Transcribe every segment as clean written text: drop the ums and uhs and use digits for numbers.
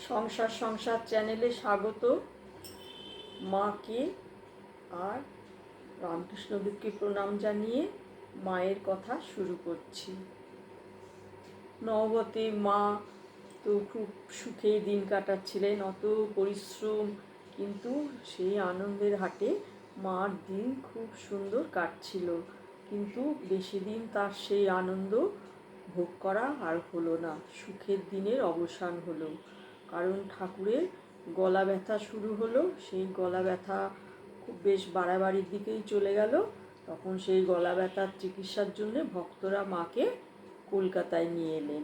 সংসার সংসার চ্যানেলে স্বাগত। মাকে আর রামকৃষ্ণদেবকে প্রণাম জানিয়ে মায়ের কথা শুরু করছি। নববতে মা তো খুব সুখে দিন কাটাচ্ছিলেন, অত পরিশ্রম, কিন্তু সেই আনন্দের হাটে মার দিন খুব সুন্দর কাটছিল। কিন্তু বেশি দিন তার সেই আনন্দ ভোগ করা আর হলো না। সুখের দিনের অবসান হলো, কারণ ঠাকুরের গলা ব্যথা শুরু হলো। সেই গলা ব্যথা খুব বেশ বাড়াবাড়ির দিকেই চলে গেল। তখন সেই গলা ব্যথার চিকিৎসার জন্য ভক্তরা মাকে কলকাতায় নিয়ে এলেন।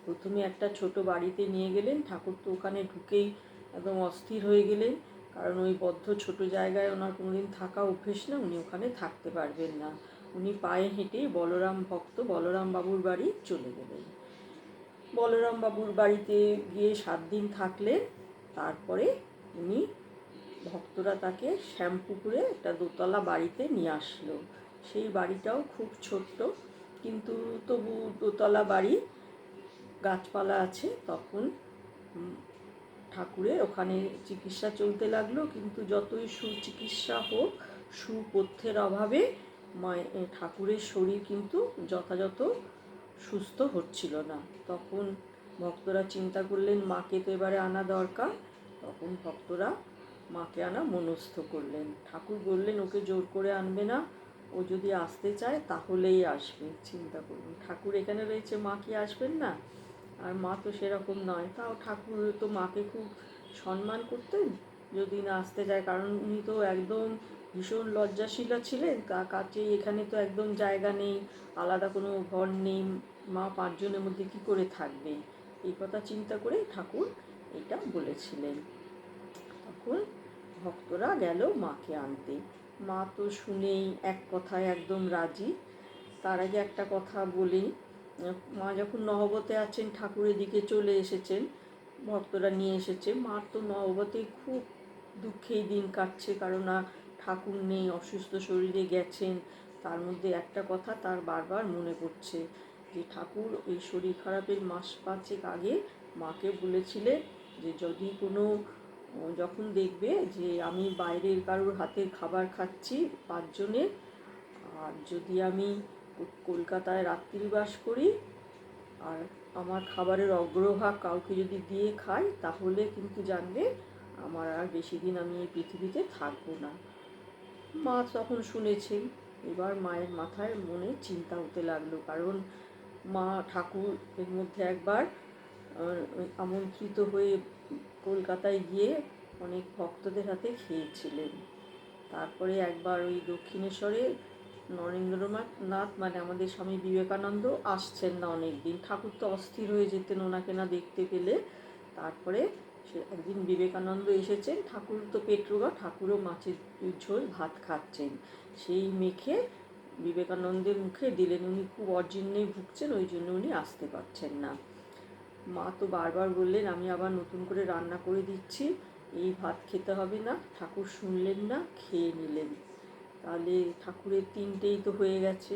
প্রথমে একটা ছোট বাড়িতে নিয়ে গেলেন। ঠাকুর তো ওখানে ঢুকেই একদম অস্থির হয়ে গেলেন, কারণ ওই বদ্ধ ছোট জায়গায় ওনার কোনোদিন থাকা অভ্যেস না, উনি ওখানে থাকতে পারবেন না। উনি পায়ে হেঁটেই বলরাম ভক্ত বলরাম বাবুর বাড়ি চলে গেলেন। বলরাম বাবুর বাড়িতে গিয়ে 7 দিন থাকলেন। তারপরে উনি ভক্তরা তাকে শ্যামপুকুরে একটা দোতলা বাড়িতে নিয়ে আসলো। সেই বাড়িটাও খুব ছোট্ট, কিন্তু তবু দোতলা বাড়ি, গাছপালা আছে। তখন ঠাকুরের ওখানে চিকিৎসা চলতে লাগলো, কিন্তু যতই সুচিকিৎসা হোক, সুপথ্যের অভাবে ঠাকুরের শরীর কিন্তু যথাযথ সুস্থ হচ্ছিল না। তখন ভক্তরা চিন্তা করলেন মাকে তো এবারে আনা দরকার। তখন ভক্তরা মাকে আনা মনস্থ করলেন। ঠাকুর বললেন ওকে জোর করে আনবে না, ও যদি আসতে চায় তাহলেই আসবে। চিন্তা করুন, ঠাকুর এখানে রয়েছে, মা কি আসবেন না? আর মা তো সেরকম নয়। তাও ঠাকুর তো মাকে খুব সম্মান করতেন যদি না আসতে চায়, কারণ উনি তো একদম ভীষণ লজ্জাশীলা ছিলেন। কাছেই এখানে তো একদম জায়গা নেই, আলাদা কোনো ঘর নেই, মা 5 জনের মধ্যে কী করে থাকবে? এই কথা চিন্তা করে ঠাকুর এটা বলেছিলেন। তখন ভক্তরা গেল মাকে আনতে। মা তো শুনেই এক কথায় একদম রাজি। তার আগে একটা কথা বলি, মা যখন নহবতে আছেন, ঠাকুরের দিকে চলে এসেছেন, ভক্তরা নিয়ে এসেছে। মার তো নহবতে খুব দুঃখেই দিন কাটছে, কারণ ঠাকুর নেই, অসুস্থ শরীরে গেছেন। তার মধ্যে একটা কথা তার বারবার মনে পড়ছে, যে ঠাকুর এই শরীর খারাপের মাস 5 আগে মাকে বলেছিলেন যে যদি কোনো, যখন দেখবে যে আমি বাইরের কারোর হাতের খাবার খাচ্ছি 5 জনের, আর যদি আমি কলকাতায় রাত্রিবাস করি আর আমার খাবারের অগ্রভাগ কাউকে যদি দিয়ে খাই, তাহলে কিন্তু জানবে আমার আর বেশি দিন আমি এই পৃথিবীতে থাকবো না। মা তখন শুনেছেন। এবার মায়ের মাথায় মনে চিন্তা হতে লাগলো, কারণ মা ঠাকুর এর মধ্যে একবার আমন্ত্রিত হয়ে কলকাতায় গিয়ে অনেক ভক্তদের হাতে খেয়েছিলেন। তারপরে একবার ওই দক্ষিণেশ্বরে নরেন্দ্রনাথ মানে আমাদের স্বামী বিবেকানন্দ আসছেন না অনেক দিন। ঠাকুর তো অস্থির হয়ে যেতেন ওনাকে না দেখতে পেলে। তারপরে সে একদিন বিবেকানন্দ এসেছেন, ঠাকুর তো পেটরোগা, ঠাকুরও মাছের ঝোল ভাত খাচ্ছেন। সেই মেখে বিবেকানন্দের মুখে দিলেন। উনি খুব অজীর্ণে ভুগছেন, ওই জন্য উনি আসতে পারছেন না। মা তো বারবার বললেন আমি আবার নতুন করে রান্না করে দিচ্ছি, এই ভাত খেতে হবে না। ঠাকুর শুনলেন না, খেয়ে নিলেন। তাহলে ঠাকুরের 3টেই তো হয়ে গেছে।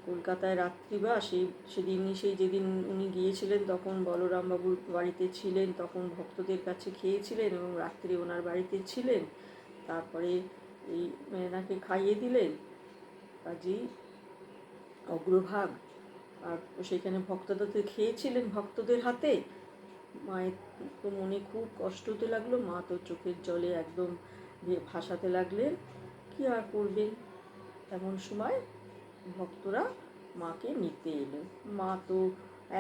কলকাতায় রাত্রিবাস, সেদিনই সেই যেদিন উনি গিয়েছিলেন তখন বলরামবাবুর বাড়িতে ছিলেন, তখন ভক্তদের কাছে খেয়েছিলেন এবং রাত্রে ওনার বাড়িতে ছিলেন। তারপরে এই মেয়েনাকে খাইয়ে দিলেন, কাজেই অগ্রভাগ আর সেখানে ভক্তরা তো খেয়েছিলেন ভক্তদের হাতে। মায়ের তো মনে খুব কষ্ট হতে লাগলো। মা তো চোখের জলে একদম ভাসাতে লাগলেন। কী আর করবেন? এমন সময় ভক্তরা মাকে নিতে এলো। মা তো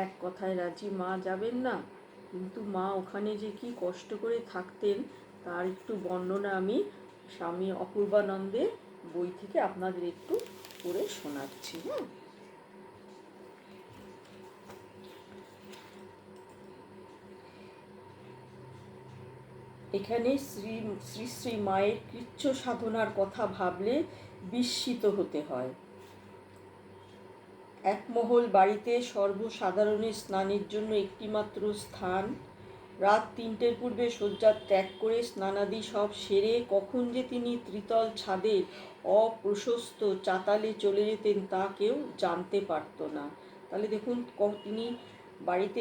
এক কথায় রাজি, মা যাবেন না। কিন্তু মা ওখানে যে কি কষ্ট করে থাকতেন তার একটু বর্ণনা আমি স্বামী অপূর্বানন্দের বই থেকে আপনাদের একটু পড়ে শোনাচ্ছি। হ্যাঁ, এখানে শ্রী শ্রী শ্রী মায়ের কৃচ্ছ সাধনার কথা ভাবলে বিস্মিত হতে হয়। একমহল বাড়িতে সর্বসাধারণের স্নানের জন্য একটিমাত্র স্থান। রাত 3টের পূর্বে শয্যা ত্যাগ করে স্নানাদি সব সেরে কখন যে তিনি ত্রিতল ছাদে অপ্রশস্ত চাতালে চলে যেতেন তা কেউ জানতে পারত না। তাহলে দেখুন তিনি বাড়িতে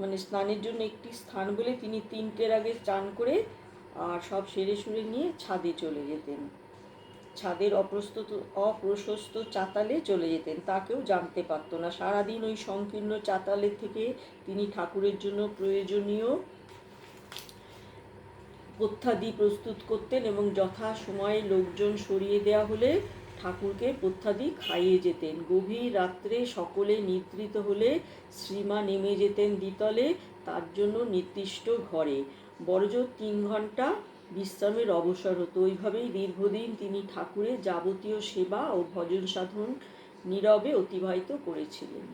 মানে স্নানের জন্য একটি স্থান বলে তিনি 3টের আগে চান করে আর সব সেরে সুরে নিয়ে ছাদে চলে যেতেন। ছাদের অপ্রশস্ত চাতালে চলে যেতেন, তা কেউ জানতে পারত না। সারাদিন ওই সংকীর্ণ চাতালের থেকে তিনি ঠাকুরের জন্য প্রয়োজনীয় পথ্যাদি প্রস্তুত করতেন এবং যথা সময়ে লোকজন সরিয়ে দেওয়া হলে ঠাকুরকে পথ্যাদি খাইয়ে যেতেন। গভীর রাত্রে সকলে নিদ্রিত হলে শ্রীমা নেমে যেতেন দ্বিতলে, তার জন্য নির্দিষ্ট ঘরে। বড়জোর 3 ঘন্টা বিশ্রামের অবসর হতো। ওইভাবেই দীর্ঘদিন তিনি ঠাকুরের যাবতীয় সেবা ও ভজন সাধন নীরবে অতিবাহিত করেছিলেন।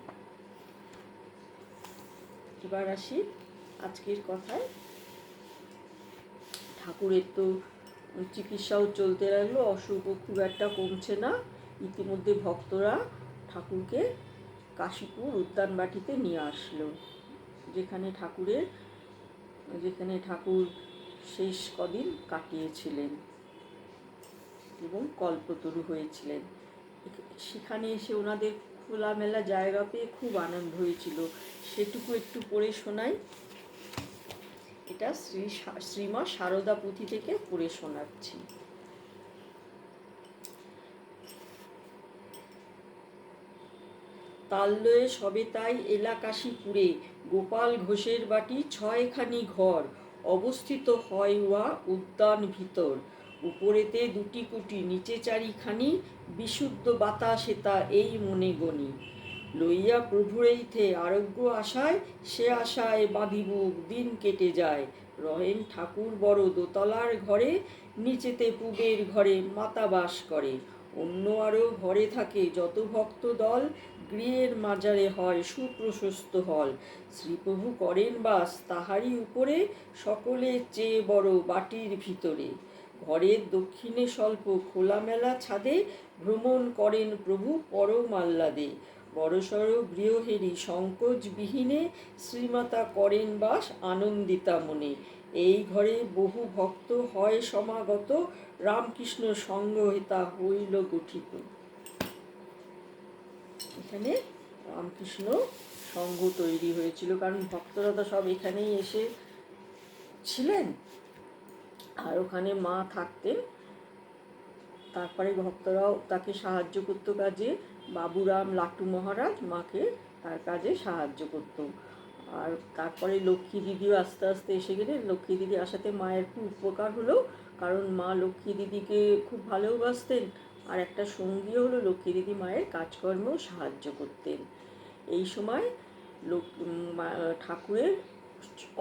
এবার আসি আজকের কথায়। ঠাকুরের তো চিকিৎসাও চলতে লাগলো, অসুখও খুব একটা কমছে না। ইতিমধ্যে ভক্তরা ঠাকুরকে কাশীপুর উদ্যানবাটিতে নিয়ে আসলো, যেখানে ঠাকুর শেষ কদিন কাটিয়েছিলেন এবং কল্পতরু হয়েছিলেন। সেখানে এসে ওনাদের খোলামেলা জায়গা পেয়ে খুব আনন্দ হয়েছিল। সেটুকু একটু পড়ে শোনাই। এটা শ্রীমা সারদা পুঁথি থেকে পড়ে শোনাচ্ছি। তাল্লয়ে সবে তাই এলা কাশীপুরে, গোপাল ঘোষের বাটি 6খানি ঘর, অবস্থিত হয় উহা উদ্যান ভিতর। উপরেতে 2টি কুটি, নিচে 4খানি, বিশুদ্ধ বাতাসে তা এই মনে গণি। লইয়া প্রভুর এইথে আরোগ্য আশায়, সে আশায় বাঁধিবুক দিন কেটে যায়। রহেন ঠাকুর বড় দোতলার ঘরে, নিচেতে পূবের ঘরে মাতা বাস করে। অন্য আরও ঘরে থাকে যত ভক্ত দল, গৃহের মাজারে হয় সুপ্রশস্ত হল। শ্রীপ্রভু করেন বাস তাহারই উপরে, সকলের চেয়ে বড় বাটির ভিতরে। ঘরের দক্ষিণে স্বল্প খোলামেলা ছাদে, ভ্রমণ করেন প্রভু পরম আহ্লাদে। বড়সড় গৃহহেরি সংকোচ বিহীনে, শ্রীমাতা করেন বাস আনন্দিতা মনে। এই ঘরে বহু ভক্ত হয় সমাগত, রামকৃষ্ণ সঙ্গ তা হইল গঠিত। এখানে রামকৃষ্ণ সংঘ তৈরি হয়েছিল, কারণ ভক্তরা তো সব এখানেই এসে ছিলেন আর ওখানে মা থাকতেন। তারপরে ভক্তরাও তাকে সাহায্য করতো কাজে। বাবুরাম লাটু মহারাজ মাকে তার কাজে সাহায্য করত। আর তারপরে লক্ষ্মী দিদিও আস্তে আস্তে এসে গেলেন। লক্ষ্মী দিদি আসাতে মায়ের খুব উপকার হলো, কারণ মা লক্ষ্মী দিদিকে খুব ভালোবাসতেন। আর একটা সঙ্গীও হলো, লক্ষ্মী দিদি মায়ের কাজকর্মেও সাহায্য করতেন। এই সময় ঠাকুরের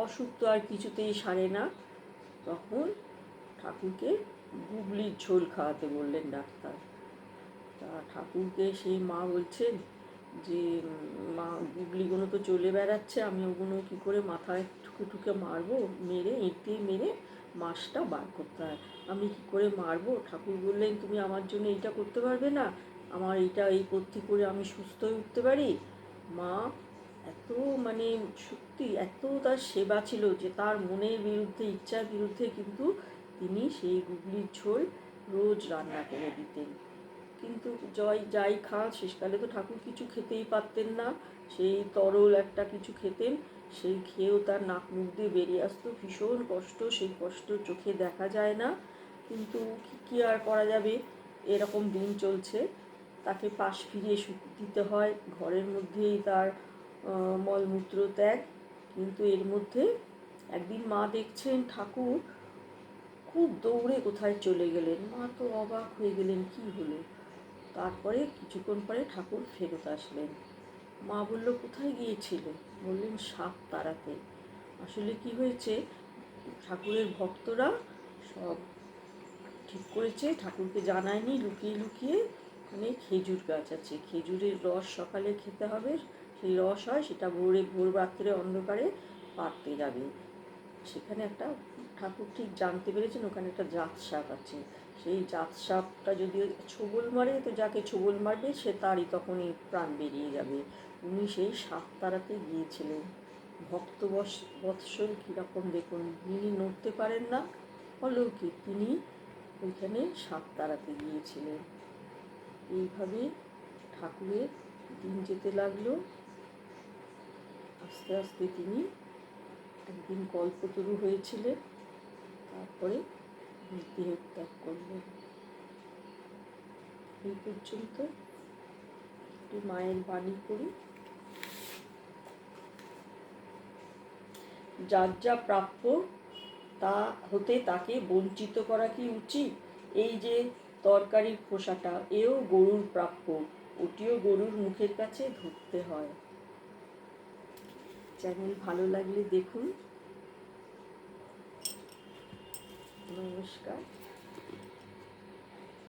অসুখ তো আর কিছুতেই সারে না। তখন ঠাকুরকে গুগলির ঝোল খাওয়াতে বললেন ডাক্তার। তা ঠাকুরকে সেই মা বলছেন যে, মা গুগলিগুলো তো চলে বেড়াচ্ছে, আমি ওগুলো কী করে মাথায় ঠুকে মারবো, ইট দিয়ে মেরে মাছটা বার করতে হয়, আমি কী করে মারবো? ঠাকুর বললেন, তুমি আমার জন্য এইটা করতে পারবে না? আমার এই করতে করে আমি সুস্থ হয়ে উঠতে পারি? মা এত মানে সত্যি এত তার সেবা ছিল যে তার মনের বিরুদ্ধে, ইচ্ছার বিরুদ্ধে কিন্তু তিনি সেই গুগলির ঝোল রোজ রান্না করে দিতেন। কিন্তু যাই খান, শেষকালে তো ঠাকুর কিছু খেতেই পারতেন না। সেই তরল একটা কিছু খেতেন, সেই খেয়েও তার নাক মুখ দিয়ে বেরিয়ে আসতো ভীষণ কষ্ট। সেই কষ্ট চোখে দেখা যায় না, কিন্তু কী আর করা যাবে, এরকম দিন চলছে। তাকে পাশ ফিরিয়ে দিতে হয়, ঘরের মধ্যেই তার মলমূত্র ত্যাগ। কিন্তু এর মধ্যে একদিন মা দেখছেন ঠাকুর খুব দৌড়ে কোথায় চলে গেলেন। মা তো অবাক হয়ে গেলেন, কী হলো? তারপরে কিছুক্ষণ পরে ঠাকুর ফেরত আসলেন। মা বলল, কোথায় গিয়েছিলে? বললেন, সাপ তাড়াতে। আসলে কি হয়েছে, ঠাকুরের ভক্তরা সব ঠিক করেছে, ঠাকুরকে জানায়নি, লুকিয়ে লুকিয়ে ওখানে খেজুর গাছ আছে, খেজুরের রস সকালে খেতে হবে। সেই রস হয়, সেটা ভোর রাত্রে অন্ধকারে পাড়তে যাবে। সেখানে একটা ঠাকুর ঠিক জানতে পেরেছেন ওখানে একটা জাত সাপ আছে। সেই জাত সাপটা যদি ছোবল মারে, তো যাকে ছোবল মারবে সে তারই তখনই প্রাণ বেরিয়ে যাবে। উনি সেই সাপ তাড়াতে গিয়েছিলেন। ভক্ত বৎসল কীরকম দেখুন, যিনি নড়তে পারেন না, অলৌকিক, তিনি ওইখানে সাপ তাড়াতে গিয়েছিলেন। এইভাবে ঠাকুরের দিন যেতে লাগলো। আস্তে আস্তে তিনি একদিন কল্পতরু হয়েছিলেন, তারপরে দেহত্যাগ করলেন। এই পর্যন্ত একটি মায়ের বাণী করি। যার যা প্রাপ্য তা হতে তাকে বঞ্চিত করা কি উচিত? এই যে তরকারির খোসাটা, এও গরুর প্রাপ্য, ওটিও গরুর মুখের কাছে ধরতে হয়। চ্যানেল ভালো লাগলে দেখুন। নমস্কার।